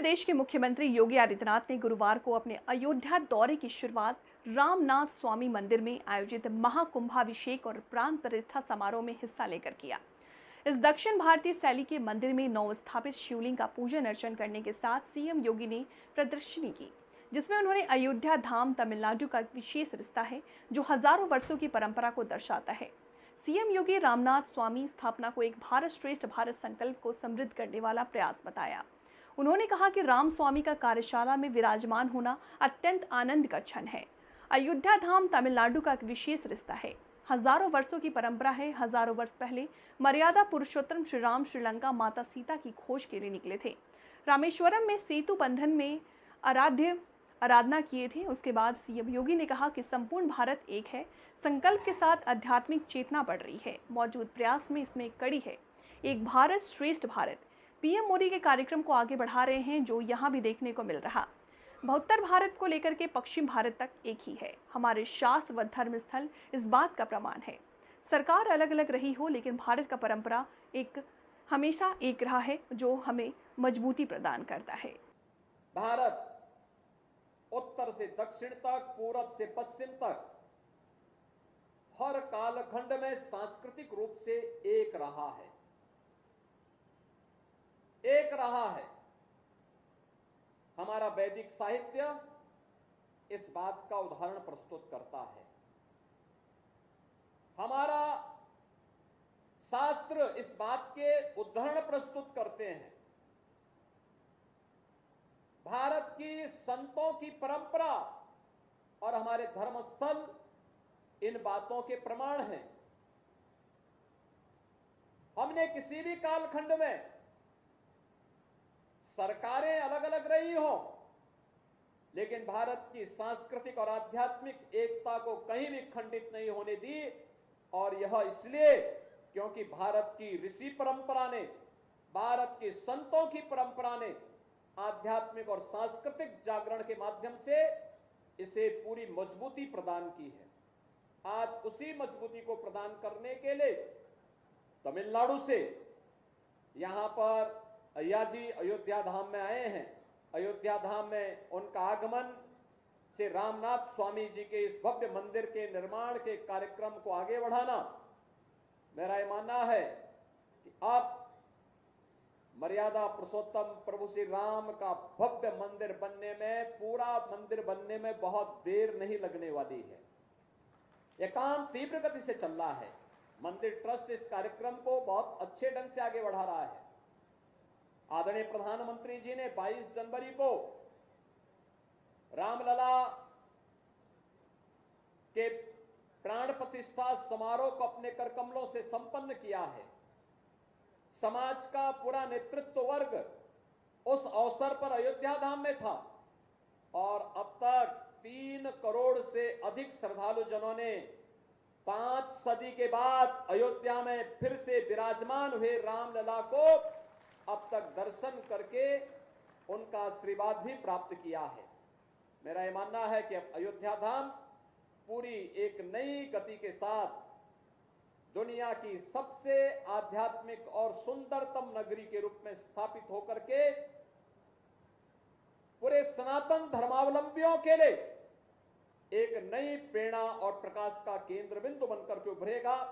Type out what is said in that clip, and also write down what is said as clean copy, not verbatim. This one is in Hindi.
प्रदेश के मुख्यमंत्री योगी आदित्यनाथ ने गुरुवार को अपने अयोध्या दौरे की शुरुआत रामनाथ स्वामी मंदिर में आयोजित महाकुंभाभिषेक और प्राण प्रतिष्ठा समारोह में हिस्सा लेकर किया। इस दक्षिण भारतीय शैली के मंदिर में नवस्थापित शिवलिंग का पूजन अर्चन करने के साथ सीएम योगी ने प्रदर्शनी की, जिसमें उन्होंने अयोध्या धाम तमिलनाडु का विशेष रिश्ता है जो हजारों वर्षों की परंपरा को दर्शाता है। सीएम योगी रामनाथ स्वामी स्थापना को एक भारत श्रेष्ठ भारत संकल्प को समृद्ध करने वाला प्रयास बताया। उन्होंने कहा कि राम स्वामी का कार्यशाला में विराजमान होना अत्यंत आनंद का क्षण है। अयोध्या धाम तमिलनाडु का एक विशेष रिश्ता है, हजारों वर्षों की परंपरा है। हजारों वर्ष पहले मर्यादा पुरुषोत्तम श्री राम श्रीलंका माता सीता की खोज के लिए निकले थे। रामेश्वरम में सेतु बंधन में आराधना किए थे। उसके बाद सीएम योगी ने कहा कि संपूर्ण भारत एक है, संकल्प के साथ आध्यात्मिक चेतना बढ़ रही है। मौजूद प्रयास में इसमें एक कड़ी है, एक भारत श्रेष्ठ भारत। पीएम मोदी के कार्यक्रम को आगे बढ़ा रहे हैं, जो यहाँ भी देखने को मिल रहा। बहुत्तर भारत को लेकर के पश्चिम भारत तक एक ही है। हमारे शास्त्र व धर्म स्थल इस बात का प्रमाण है। सरकार अलग अलग रही हो, लेकिन भारत का परंपरा हमेशा एक रहा है, जो हमें मजबूती प्रदान करता है। भारत उत्तर से दक्षिण तक, पूरब से पश्चिम तक हर कालखंड में सांस्कृतिक रूप से एक रहा है। हमारा वैदिक साहित्य इस बात का उदाहरण प्रस्तुत करता है। हमारा शास्त्र इस बात के उदाहरण प्रस्तुत करते हैं। भारत की संतों की परंपरा और हमारे धर्मस्थल इन बातों के प्रमाण हैं। हमने किसी भी कालखंड में सरकारें अलग अलग रही हो, लेकिन भारत की सांस्कृतिक और आध्यात्मिक एकता को कहीं भी खंडित नहीं होने दी। और यह इसलिए क्योंकि भारत की ऋषि परंपरा ने, भारत की संतों की परंपरा ने आध्यात्मिक और सांस्कृतिक जागरण के माध्यम से इसे पूरी मजबूती प्रदान की है। आज उसी मजबूती को प्रदान करने के लिए तमिलनाडु से यहां पर अय्या जी अयोध्या धाम में आए हैं। अयोध्या धाम में उनका आगमन से रामनाथ स्वामी जी के इस भव्य मंदिर के निर्माण के कार्यक्रम को आगे बढ़ाना, मेरा यह मानना है कि अब मर्यादा पुरुषोत्तम प्रभु श्री राम का भव्य मंदिर बनने में, पूरा मंदिर बनने में बहुत देर नहीं लगने वाली है। यह काम तीव्र गति से चल रहा है। मंदिर ट्रस्ट इस कार्यक्रम को बहुत अच्छे ढंग से आगे बढ़ा रहा है। आदरणीय प्रधानमंत्री जी ने 22 जनवरी को रामलला के प्राण प्रतिष्ठा समारोह को अपने करकमलों से संपन्न किया है। समाज का पूरा नेतृत्व वर्ग उस अवसर पर अयोध्या धाम में था और अब तक 3 करोड़ से अधिक श्रद्धालु जनों ने 5 सदी के बाद अयोध्या में फिर से विराजमान हुए रामलला को अब तक दर्शन करके उनका आशीर्वाद भी प्राप्त किया है। मेरा यह मानना है कि अब अयोध्या धाम पूरी एक नई गति के साथ दुनिया की सबसे आध्यात्मिक और सुंदरतम नगरी के रूप में स्थापित होकर के पूरे सनातन धर्मावलंबियों के लिए एक नई प्रेरणा और प्रकाश का केंद्र बिंदु बनकर के उभरेगा।